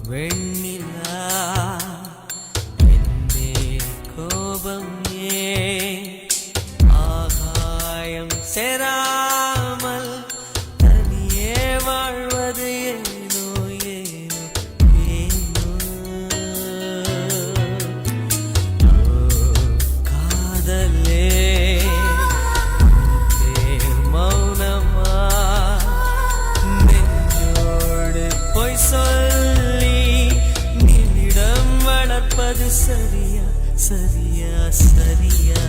வெண்ணிலா என்னே கோபம் ஆகாயம் சேராமல் தனியே வாழ்வது ஏனோ ஏனோ ஏனோ காதலே மௌனமா நெஞ்சோடு பொய் சொல்லி நிமிடம் வளர்ப்பது சரியா சரியா சரியா